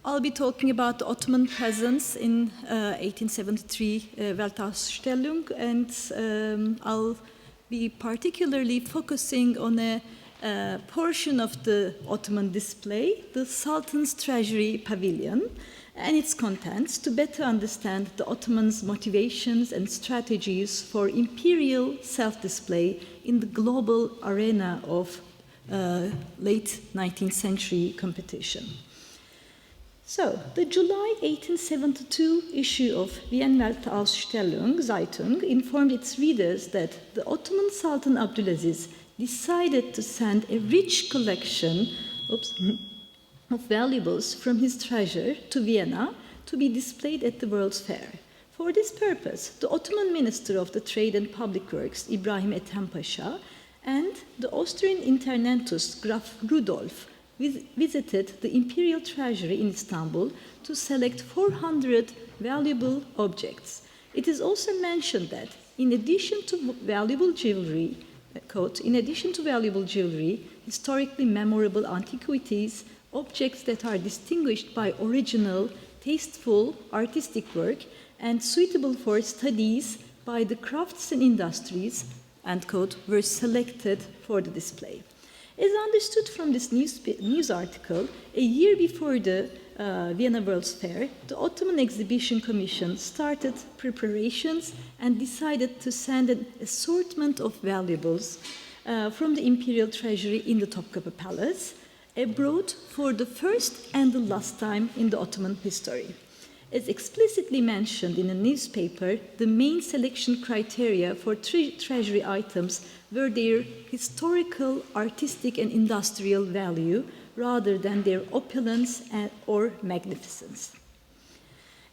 I'll be talking about the Ottoman presence in 1873 Weltausstellung, and I'll be particularly focusing on a portion of the Ottoman display, the Sultan's Treasury Pavilion, and its contents to better understand the Ottomans' motivations and strategies for imperial self-display in the global arena of late 19th century competition. So, the July 1872 issue of ViennaThe Ottoman Zeitung informed its readers that the Ottoman Sultan Abdulaziz decided to send a rich collection of valuables from his treasure to Vienna to be displayed at the World's Fair. For this purpose, the Ottoman Minister of the Trade and Public Works, Ibrahim Ethem Pasha, and the Austrian Intendant Graf Rudolf visited the Imperial Treasury in Istanbul to select 400 valuable objects. It is also mentioned that in addition to valuable jewelry, historically memorable antiquities, objects that are distinguished by original, tasteful, artistic work, and suitable for studies by the crafts and industries, end quote, were selected for the display. As understood from this news article, a year before the Vienna World's Fair, the Ottoman Exhibition Commission started preparations and decided to send an assortment of valuables from the Imperial Treasury in the Topkapı Palace abroad for the first and the last time in the Ottoman history. As explicitly mentioned in a newspaper, the main selection criteria for treasury items were their historical, artistic, and industrial value rather than their opulence or magnificence.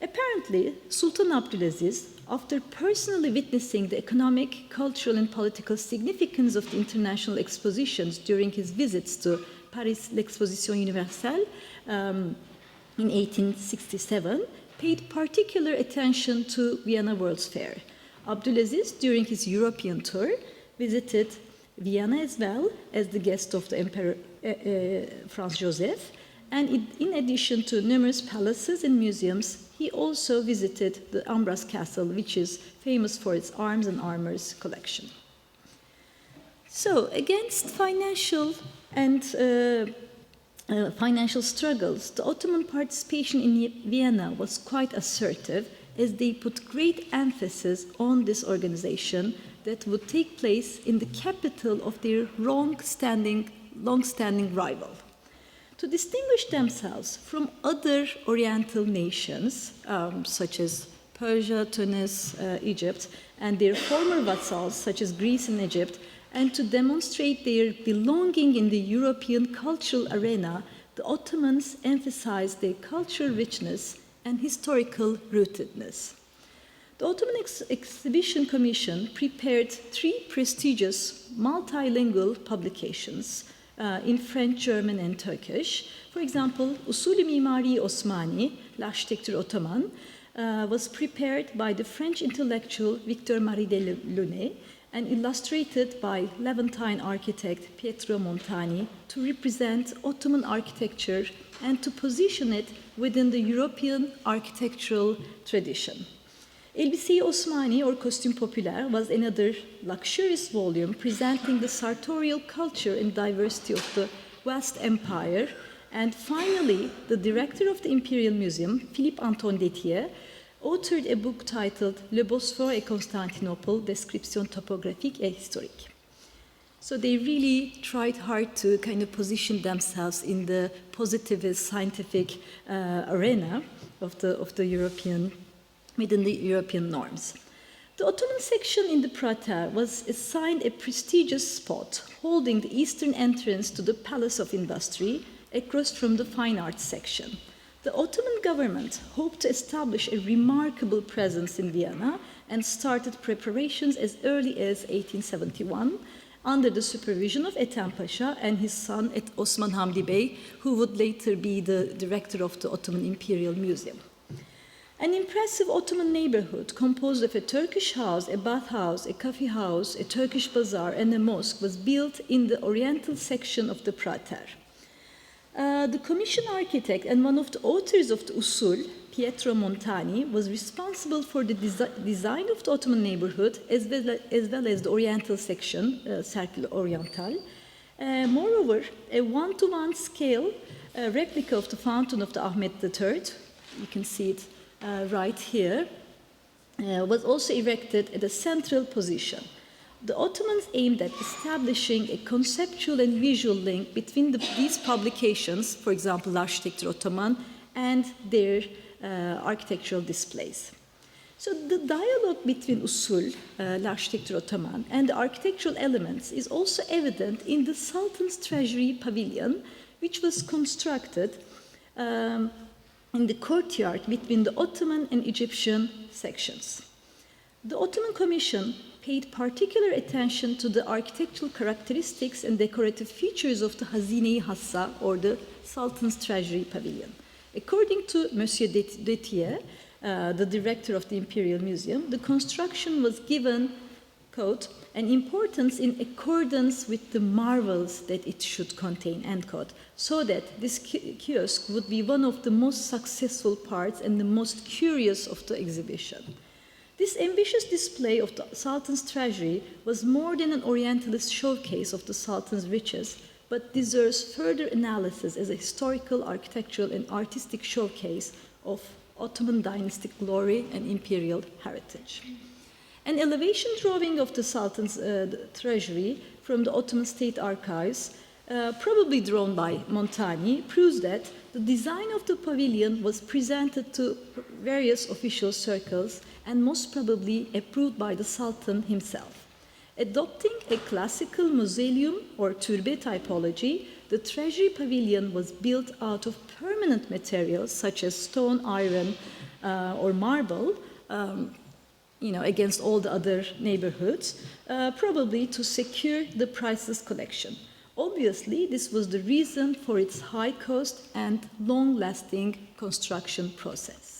Apparently, Sultan Abdulaziz, after personally witnessing the economic, cultural, and political significance of the international expositions during his visits to Paris l'Exposition Universelle in 1867, paid particular attention to Vienna World's Fair. Abdulaziz, during his European tour, visited Vienna as well as the guest of the Emperor Franz Joseph, and in addition to numerous palaces and museums, he also visited the Ambras Castle, which is famous for its arms and armors collection. So, against financial struggles, the Ottoman participation in Vienna was quite assertive, as they put great emphasis on this organization that would take place in the capital of their long-standing rival. To distinguish themselves from other Oriental nations, such as Persia, Tunis, Egypt, and their former vassals, such as Greece and Egypt, and to demonstrate their belonging in the European cultural arena, the Ottomans emphasized their cultural richness and historical rootedness. The Ottoman Exhibition Commission prepared 3 prestigious multilingual publications in French, German, and Turkish. For example, Usul-i Mimari Osmani, L'Architektur Ottoman, was prepared by the French intellectual Victor-Marie Delaunay and illustrated by Levantine architect Pietro Montani to represent Ottoman architecture and to position it within the European architectural tradition. Elbise-i Osmani, or Costume Populaire, was another luxurious volume presenting the sartorial culture and diversity of the vast empire. And finally, the director of the Imperial Museum, Philippe Anton Détier, authored a book titled Le Bosphore et Constantinople, Description topographique et historique. So they really tried hard to kind of position themselves in the positivist scientific arena of the European, within the European norms. The Ottoman section in the Prater was assigned a prestigious spot holding the eastern entrance to the Palace of Industry across from the Fine Arts section. The Ottoman government hoped to establish a remarkable presence in Vienna and started preparations as early as 1871 under the supervision of Ethem Pasha and his son Osman Hamdi Bey, who would later be the director of the Ottoman Imperial Museum. An impressive Ottoman neighborhood composed of a Turkish house, a bathhouse, a coffee house, a Turkish bazaar, and a mosque was built in the oriental section of the Prater. The commission architect and one of the authors of the Usul, Pietro Montani, was responsible for the design of the Ottoman neighborhood as well as the oriental section, Cercle Oriental. Moreover, a one-to-one scale replica of the fountain of the Ahmed III, you can see it right here, was also erected at a central position. The Ottomans aimed at establishing a conceptual and visual link between these publications, for example, Architektur Ottoman, and their architectural displays. So the dialogue between Usul, L'Architektur Ottoman, and the architectural elements is also evident in the Sultan's Treasury Pavilion, which was constructed in the courtyard between the Ottoman and Egyptian sections. The Ottoman Commission paid particular attention to the architectural characteristics and decorative features of the Hazine-i Hassa, or the Sultan's Treasury Pavilion. According to Monsieur Détier, the director of the Imperial Museum, the construction was given, quote, an importance in accordance with the marvels that it should contain, end quote, so that this kiosk would be one of the most successful parts and the most curious of the exhibition. This ambitious display of the Sultan's treasury was more than an Orientalist showcase of the Sultan's riches, but deserves further analysis as a historical, architectural, and artistic showcase of Ottoman dynastic glory and imperial heritage. An elevation drawing of the Sultan's treasury from the Ottoman State Archives, probably drawn by Montani, proves that the design of the pavilion was presented to various official circles and most probably approved by the Sultan himself. Adopting a classical mausoleum or türbe typology, the Treasury Pavilion was built out of permanent materials such as stone, iron, or marble, against all the other neighborhoods, probably to secure the priceless collection. Obviously, this was the reason for its high cost and long-lasting construction process.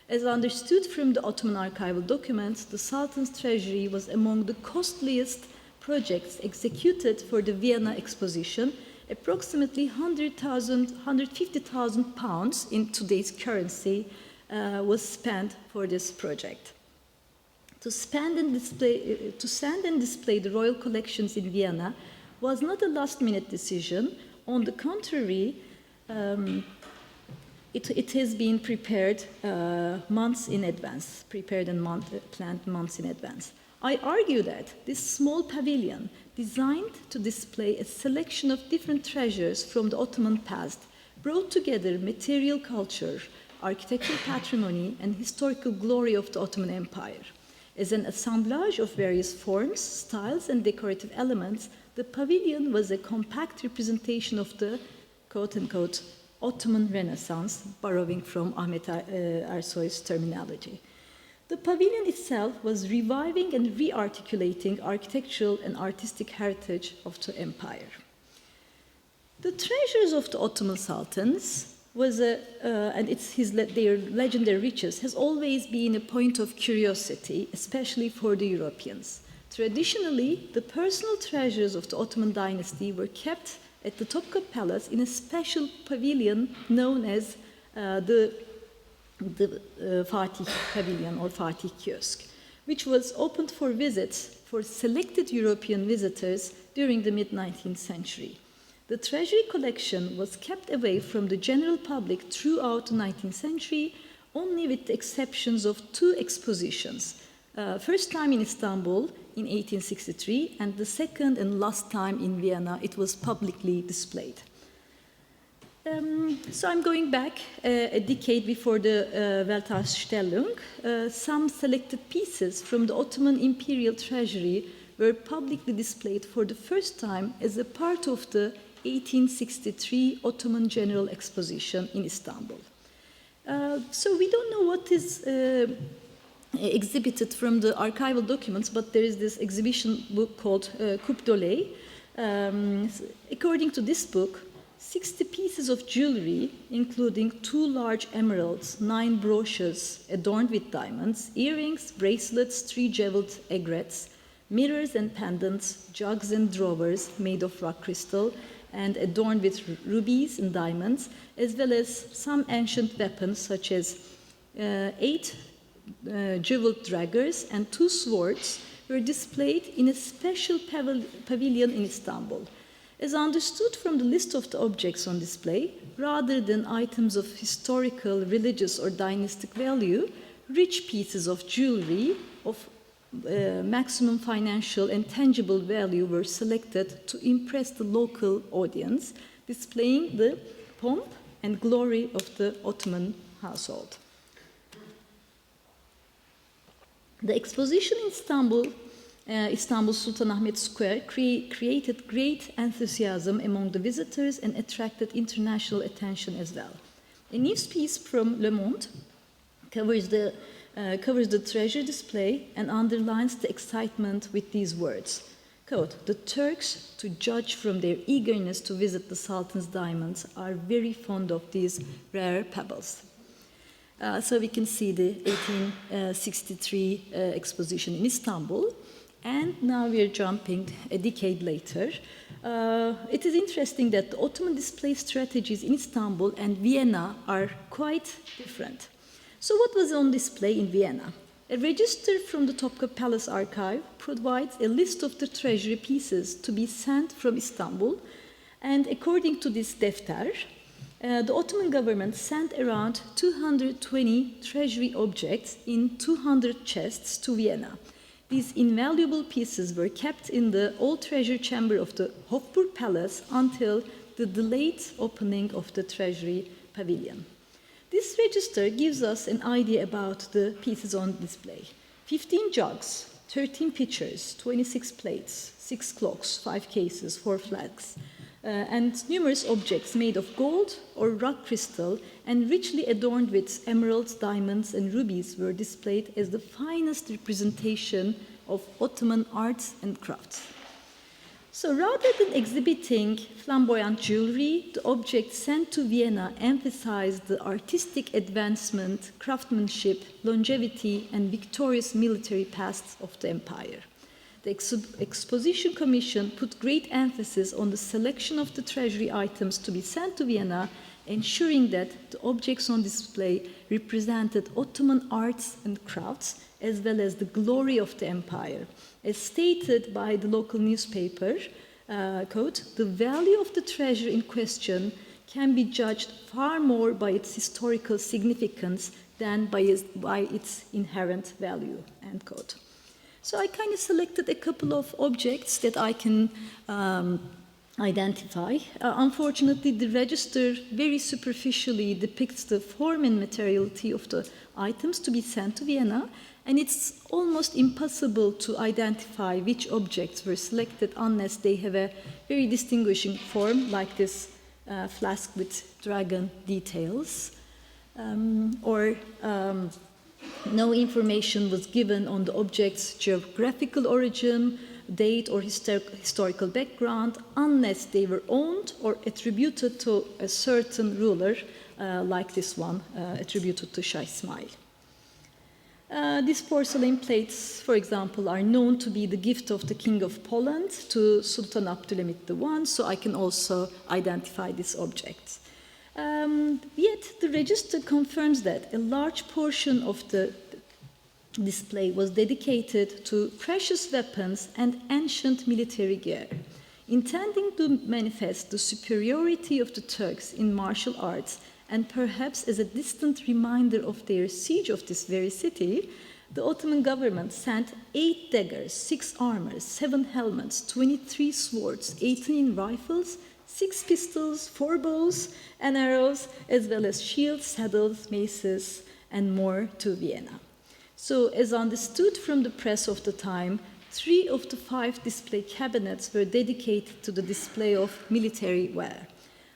As understood from the Ottoman archival documents, the Sultan's treasury was among the costliest projects executed for the Vienna exposition. Approximately 150,000 pounds in today's currency was spent for this project. To stand and display the royal collections in Vienna was not a last-minute decision. On the contrary, it has been prepared months in advance, planned months in advance. I argue that this small pavilion, designed to display a selection of different treasures from the Ottoman past, brought together material culture, architectural patrimony, and historical glory of the Ottoman Empire. As an assemblage of various forms, styles, and decorative elements, the pavilion was a compact representation of the, quote-unquote, Ottoman Renaissance, borrowing from Ahmet Ersoy's terminology. The pavilion itself was reviving and re-articulating architectural and artistic heritage of the empire. The treasures of the Ottoman sultans and their legendary riches has always been a point of curiosity, especially for the Europeans. Traditionally, the personal treasures of the Ottoman dynasty were kept at the Topkapı Palace in a special pavilion known as the Fatih Pavilion or Fatih Kiosk, which was opened for visits for selected European visitors during the mid-19th century. The treasury collection was kept away from the general public throughout the 19th century, only with the exceptions of two expositions. First time in Istanbul in 1863, and the second and last time in Vienna, it was publicly displayed. So I'm going back a decade before the Weltausstellung. Some selected pieces from the Ottoman Imperial Treasury were publicly displayed for the first time as a part of the 1863 Ottoman General Exposition in Istanbul. So we don't know what is exhibited from the archival documents, but there is this exhibition book called Coupe d'Oley. According to this book, 60 pieces of jewelry, including 2 large emeralds, 9 brooches adorned with diamonds, earrings, bracelets, 3 jeweled aigrettes, mirrors and pendants, jugs and drawers made of rock crystal, and adorned with rubies and diamonds, as well as some ancient weapons such as 8 jeweled daggers and 2 swords were displayed in a special pavilion in Istanbul. As understood from the list of the objects on display, rather than items of historical, religious, or dynastic value, rich pieces of jewelry of maximum financial and tangible value were selected to impress the local audience, displaying the pomp and glory of the Ottoman household. The exposition in Istanbul Sultan Ahmet Square created great enthusiasm among the visitors and attracted international attention as well. A news piece from Le Monde covers the treasure display and underlines the excitement with these words. Quote, "The Turks, to judge from their eagerness to visit the Sultan's diamonds, are very fond of these rare pebbles." So we can see the 1863 exposition in Istanbul. And now we are jumping a decade later. It is interesting that the Ottoman display strategies in Istanbul and Vienna are quite different. So what was on display in Vienna? A register from the Topkapı Palace archive provides a list of the treasury pieces to be sent from Istanbul. And according to this defter, the Ottoman government sent around 220 treasury objects in 200 chests to Vienna. These invaluable pieces were kept in the old treasure chamber of the Hofburg Palace until the delayed opening of the Treasury Pavilion. This register gives us an idea about the pieces on display. 15 jugs, 13 pitchers, 26 plates, 6 clocks, 5 cases, 4 flags, and numerous objects made of gold or rock crystal and richly adorned with emeralds, diamonds, and rubies were displayed as the finest representation of Ottoman arts and crafts. So rather than exhibiting flamboyant jewelry, the objects sent to Vienna emphasized the artistic advancement, craftsmanship, longevity, and victorious military past of the empire. The Exposition Commission put great emphasis on the selection of the treasury items to be sent to Vienna, ensuring that the objects on display represented Ottoman arts and crafts, as well as the glory of the empire. As stated by the local newspaper, quote, "The value of the treasure in question can be judged far more by its historical significance than by its inherent value," end quote. So I kind of selected a couple of objects that I can identify. Unfortunately, the register very superficially depicts the form and materiality of the items to be sent to Vienna, and it's almost impossible to identify which objects were selected unless they have a very distinguishing form, like this flask with dragon details, or no information was given on the object's geographical origin, date, or historical background, unless they were owned or attributed to a certain ruler, like this one, attributed to Shah Ismail. These porcelain plates, for example, are known to be the gift of the King of Poland to Sultan Abdülhamit I, so I can also identify these objects. Yet the register confirms that a large portion of the display was dedicated to precious weapons and ancient military gear. Intending to manifest the superiority of the Turks in martial arts, and perhaps as a distant reminder of their siege of this very city, the Ottoman government sent 8 daggers, 6 armors, 7 helmets, 23 swords, 18 rifles, 6 pistols, 4 bows and arrows, as well as shields, saddles, maces, and more to Vienna. So, as understood from the press of the time, 3 of the 5 display cabinets were dedicated to the display of military wear.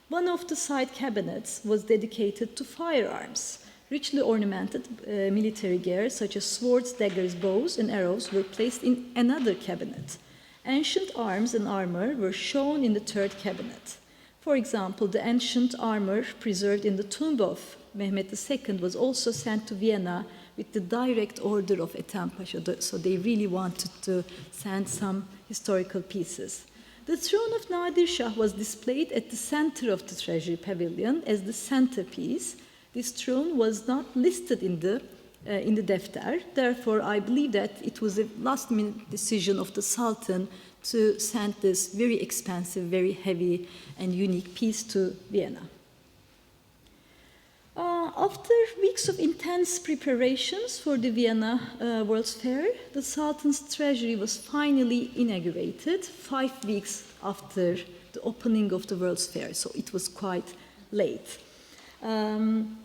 One of the side cabinets was dedicated to firearms. Richly ornamented military gear, such as swords, daggers, bows, and arrows, were placed in another cabinet. Ancient arms and armor were shown in the 3rd cabinet. For example, the ancient armor preserved in the tomb of Mehmet II was also sent to Vienna with the direct order of Ethem Pasha, so they really wanted to send some historical pieces. The throne of Nadir Shah was displayed at the center of the Treasury Pavilion as the centerpiece. This throne was not listed in the Defter. Therefore, I believe that it was a last-minute decision of the Sultan to send this very expensive, very heavy, and unique piece to Vienna. After weeks of intense preparations for the Vienna World's Fair, the Sultan's treasury was finally inaugurated 5 weeks after the opening of the World's Fair, so it was quite late. And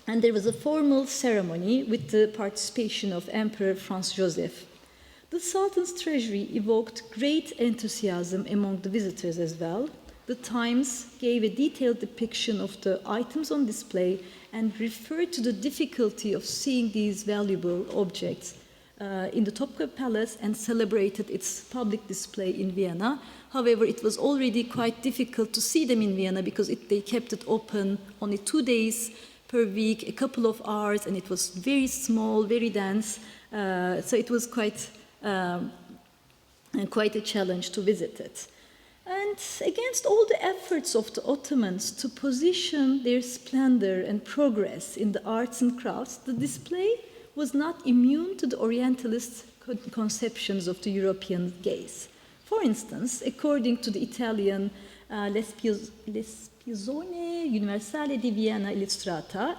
there was a formal ceremony with the participation of Emperor Franz Joseph. The Sultan's treasury evoked great enthusiasm among the visitors as well. The Times gave a detailed depiction of the items on display and referred to the difficulty of seeing these valuable objects in the Topkapi Palace and celebrated its public display in Vienna. However, it was already quite difficult to see them in Vienna because they kept it open only 2 days per week, a couple of hours, and it was very small, very dense. So it was quite a challenge to visit it. And against all the efforts of the Ottomans to position their splendor and progress in the arts and crafts, the display was not immune to the Orientalist conceptions of the European gaze. For instance, according to the Italian L'Esposizione Universale di Vienna Illustrata,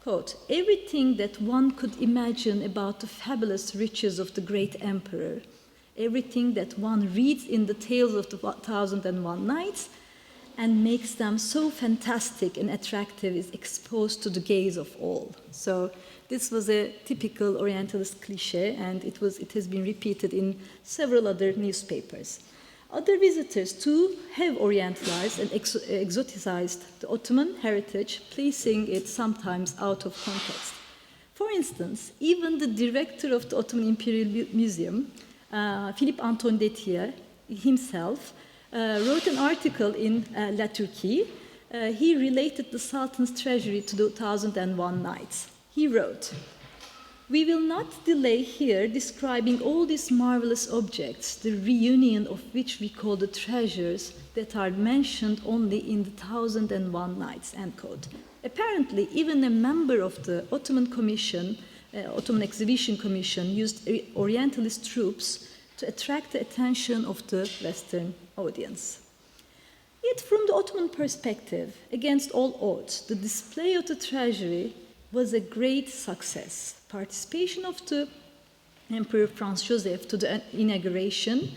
quote, everything that one could imagine about the fabulous riches of the great emperor, everything that one reads in the tales of the 1001 Nights and makes them so fantastic and attractive is exposed to the gaze of all. So this was a typical Orientalist cliché, and it has been repeated in several other newspapers. Other visitors, too, have Orientalized and exoticized the Ottoman heritage, placing it sometimes out of context. For instance, even the director of the Ottoman Imperial Museum, Philippe Anton Détier himself, wrote an article in La Turquie. He related the Sultan's treasury to the 1001 Nights. He wrote, "We will not delay here describing all these marvelous objects, the reunion of which we call the treasures that are mentioned only in the 1001 Nights," end quote. Apparently, even a member of the Ottoman Commission, Ottoman Exhibition Commission, used Orientalist troops to attract the attention of the Western audience. Yet, from the Ottoman perspective, against all odds, the display of the treasury was a great success. Participation of the Emperor Franz Joseph to the inauguration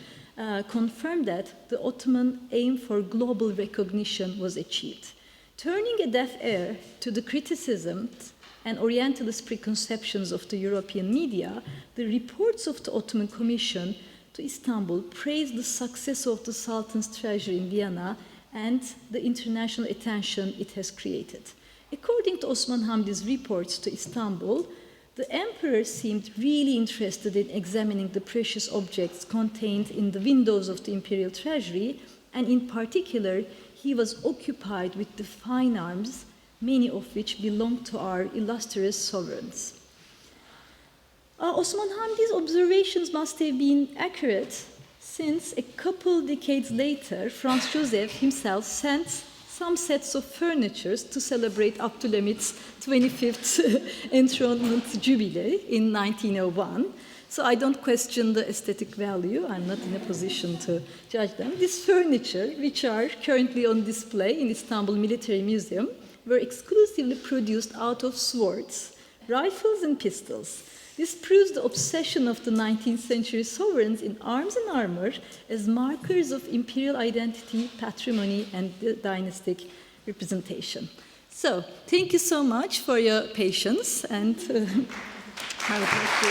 confirmed that the Ottoman aim for global recognition was achieved. Turning a deaf ear to the criticisms and Orientalist preconceptions of the European media, the reports of the Ottoman Commission to Istanbul praised the success of the Sultan's treasury in Vienna and the international attention it has created. According to Osman Hamdi's reports to Istanbul, the emperor seemed really interested in examining the precious objects contained in the windows of the imperial treasury, and in particular, he was occupied with the fine arms, many of which belonged to our illustrious sovereigns. Osman Hamdi's observations must have been accurate, since a couple decades later, Franz Joseph himself sent some sets of furniture to celebrate Abdülhamit's 25th enthronement jubilee in 1901. So I don't question the aesthetic value. I'm not in a position to judge them. This furniture, which are currently on display in Istanbul Military Museum, were exclusively produced out of swords, rifles, and pistols. This proves the obsession of the 19th century sovereigns in arms and armor as markers of imperial identity, patrimony, and dynastic representation. So, thank you so much for your patience, and I would like to